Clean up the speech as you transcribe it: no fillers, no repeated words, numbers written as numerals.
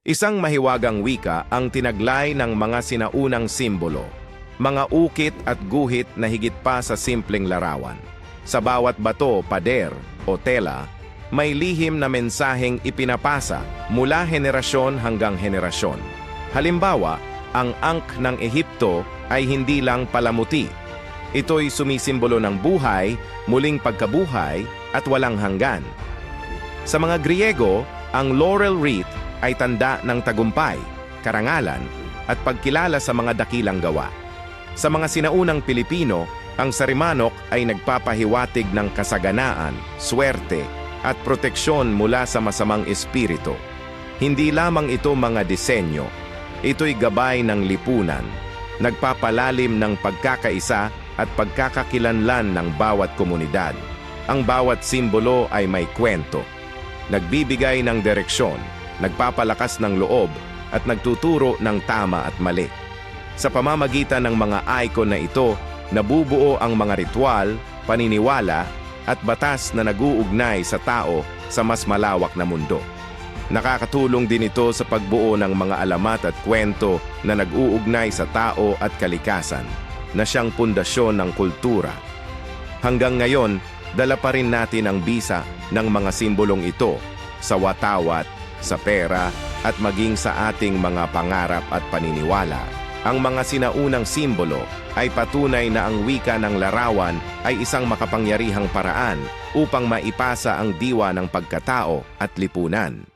Isang mahiwagang wika ang tinaglay ng mga sinaunang simbolo, mga ukit at guhit na higit pa sa simpleng larawan. Sa bawat bato, pader o tela, may lihim na mensaheng ipinapasa mula henerasyon hanggang henerasyon. Halimbawa, ang Ankh ng Ehipto ay hindi lang palamuti. Ito'y sumisimbolo ng buhay, muling pagkabuhay at walang hanggan. Sa mga Griego, ang laurel wreath ay tanda ng tagumpay, karangalan at pagkilala sa mga dakilang gawa. Sa mga sinaunang Pilipino, ang sarimanok ay nagpapahiwatig ng kasaganaan, swerte at proteksyon mula sa masamang espiritu. Hindi lamang ito mga disenyo, ito'y gabay ng lipunan, nagpapalalim ng pagkakaisa at pagkakakilanlan ng bawat komunidad. Ang bawat simbolo ay may kwento, nagbibigay ng direksyon, nagpapalakas ng loob at nagtuturo ng tama at mali. Sa pamamagitan ng mga icon na ito, nabubuo ang mga ritual, paniniwala at batas na naguugnay sa tao sa mas malawak na mundo. Nakakatulong din ito sa pagbuo ng mga alamat at kwento na nag-uugnay sa tao at kalikasan, na siyang pundasyon ng kultura. Hanggang ngayon, dala pa rin natin ang bisa ng mga simbolong ito sa watawat, sa pera at maging sa ating mga pangarap at paniniwala. Ang mga sinaunang simbolo ay patunay na ang wika ng larawan ay isang makapangyarihang paraan upang maipasa ang diwa ng pagkatao at lipunan.